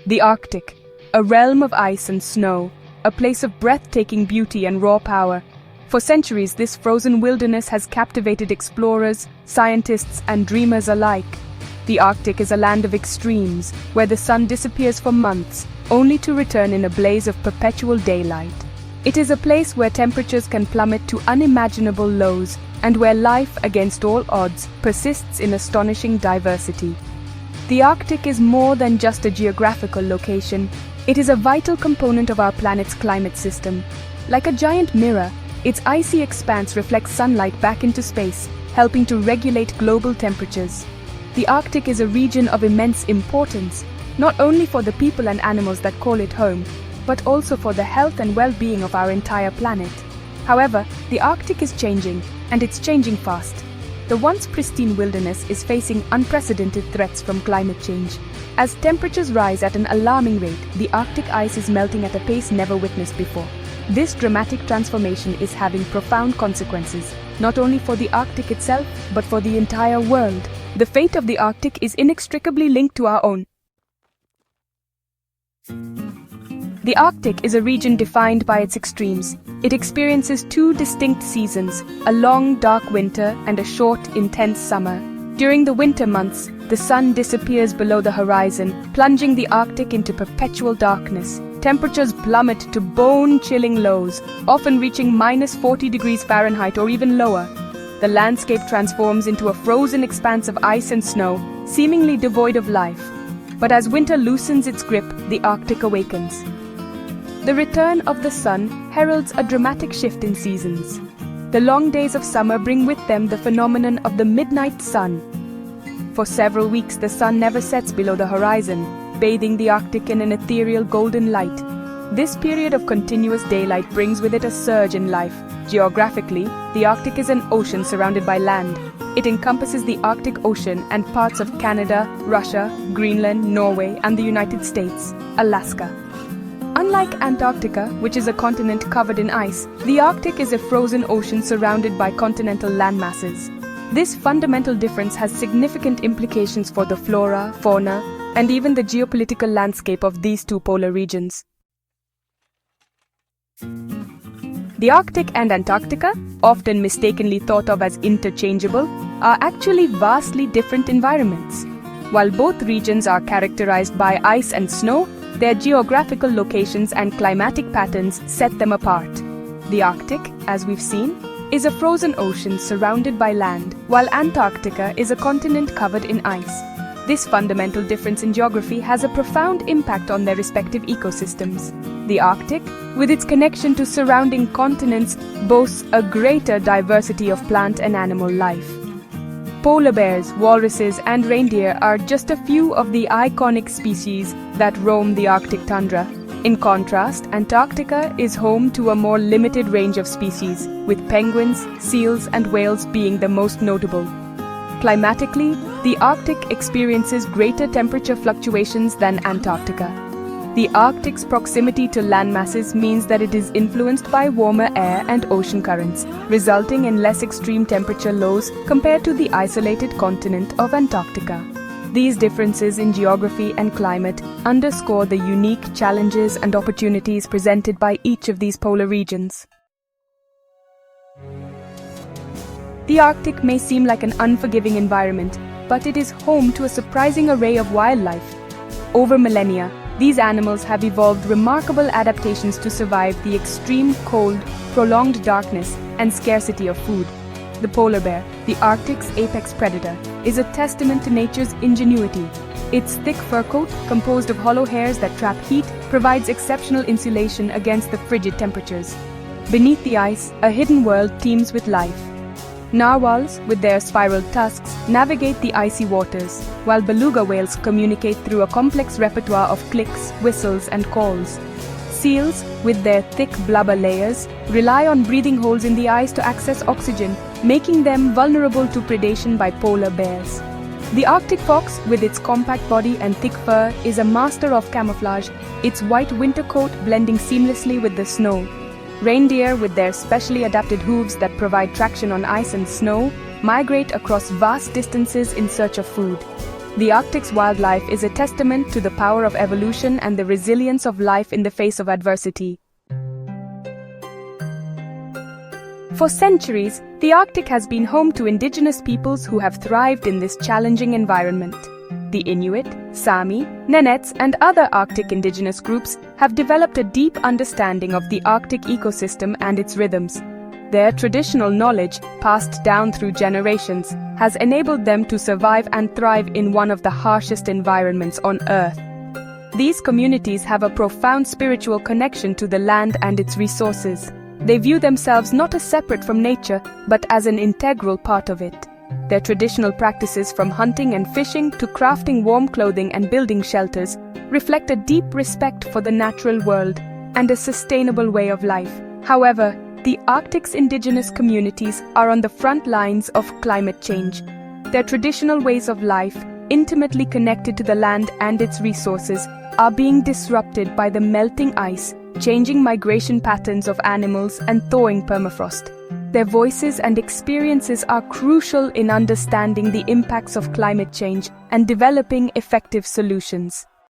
The Arctic, a realm of ice and snow, a place of breathtaking beauty and raw power. For centuries, this frozen wilderness has captivated explorers, scientists, and dreamers alike. The Arctic is a land of extremes, where the sun disappears for months, only to return in a blaze of perpetual daylight. It is a place where temperatures can plummet to unimaginable lows, and where life, against all odds, persists in astonishing diversity. The Arctic is more than just a geographical location. It is a vital component of our planet's climate system. Like a giant mirror, its icy expanse reflects sunlight back into space, helping to regulate global temperatures. The Arctic is a region of immense importance, not only for the people and animals that call it home, but also for the health and well-being of our entire planet. However, the Arctic is changing, and it's changing fast. The once pristine wilderness is facing unprecedented threats from climate change. As temperatures rise at an alarming rate, the Arctic ice is melting at a pace never witnessed before. This dramatic transformation is having profound consequences, not only for the Arctic itself, but for the entire world. The fate of the Arctic is inextricably linked to our own. The Arctic is a region defined by its extremes. It experiences two distinct seasons, a long, dark winter and a short, intense summer. During the winter months, the sun disappears below the horizon, plunging the Arctic into perpetual darkness. Temperatures plummet to bone-chilling lows, often reaching -40 degrees Fahrenheit or even lower. The landscape transforms into a frozen expanse of ice and snow, seemingly devoid of life. But as winter loosens its grip, the Arctic awakens. The return of the sun heralds a dramatic shift in seasons. The long days of summer bring with them the phenomenon of the midnight sun. For several weeks, the sun never sets below the horizon, bathing the Arctic in an ethereal golden light. This period of continuous daylight brings with it a surge in life. Geographically, the Arctic is an ocean surrounded by land. It encompasses the Arctic Ocean and parts of Canada, Russia, Greenland, Norway, and the United States, Alaska. Unlike Antarctica, which is a continent covered in ice, the Arctic is a frozen ocean surrounded by continental landmasses. This fundamental difference has significant implications for the flora, fauna, and even the geopolitical landscape of these two polar regions. The Arctic and Antarctica, often mistakenly thought of as interchangeable, are actually vastly different environments. While both regions are characterized by ice and snow, their geographical locations and climatic patterns set them apart. The Arctic, as we've seen, is a frozen ocean surrounded by land, while Antarctica is a continent covered in ice. This fundamental difference in geography has a profound impact on their respective ecosystems. The Arctic, with its connection to surrounding continents, boasts a greater diversity of plant and animal life. Polar bears, walruses, and reindeer are just a few of the iconic species that roam the Arctic tundra. In contrast, Antarctica is home to a more limited range of species, with penguins, seals, and whales being the most notable. Climatically, the Arctic experiences greater temperature fluctuations than Antarctica. The Arctic's proximity to landmasses means that it is influenced by warmer air and ocean currents, resulting in less extreme temperature lows compared to the isolated continent of Antarctica. These differences in geography and climate underscore the unique challenges and opportunities presented by each of these polar regions. The Arctic may seem like an unforgiving environment, but it is home to a surprising array of wildlife. Over millennia, these animals have evolved remarkable adaptations to survive the extreme cold, prolonged darkness, and scarcity of food. The polar bear, the Arctic's apex predator, is a testament to nature's ingenuity. Its thick fur coat, composed of hollow hairs that trap heat, provides exceptional insulation against the frigid temperatures. Beneath the ice, a hidden world teems with life. Narwhals, with their spiral tusks, navigate the icy waters, while beluga whales communicate through a complex repertoire of clicks, whistles, and calls. Seals, with their thick blubber layers, rely on breathing holes in the ice to access oxygen, making them vulnerable to predation by polar bears. The Arctic fox, with its compact body and thick fur, is a master of camouflage, its white winter coat blending seamlessly with the snow. Reindeer, with their specially adapted hooves that provide traction on ice and snow, migrate across vast distances in search of food. The Arctic's wildlife is a testament to the power of evolution and the resilience of life in the face of adversity. For centuries, the Arctic has been home to indigenous peoples who have thrived in this challenging environment. The Inuit, Sami, Nenets, and other Arctic indigenous groups have developed a deep understanding of the Arctic ecosystem and its rhythms. Their traditional knowledge, passed down through generations, has enabled them to survive and thrive in one of the harshest environments on Earth. These communities have a profound spiritual connection to the land and its resources. They view themselves not as separate from nature, but as an integral part of it. Their traditional practices, from hunting and fishing to crafting warm clothing and building shelters, reflect a deep respect for the natural world and a sustainable way of life. However, the Arctic's indigenous communities are on the front lines of climate change. Their traditional ways of life, intimately connected to the land and its resources, are being disrupted by the melting ice, changing migration patterns of animals, and thawing permafrost. Their voices and experiences are crucial in understanding the impacts of climate change and developing effective solutions.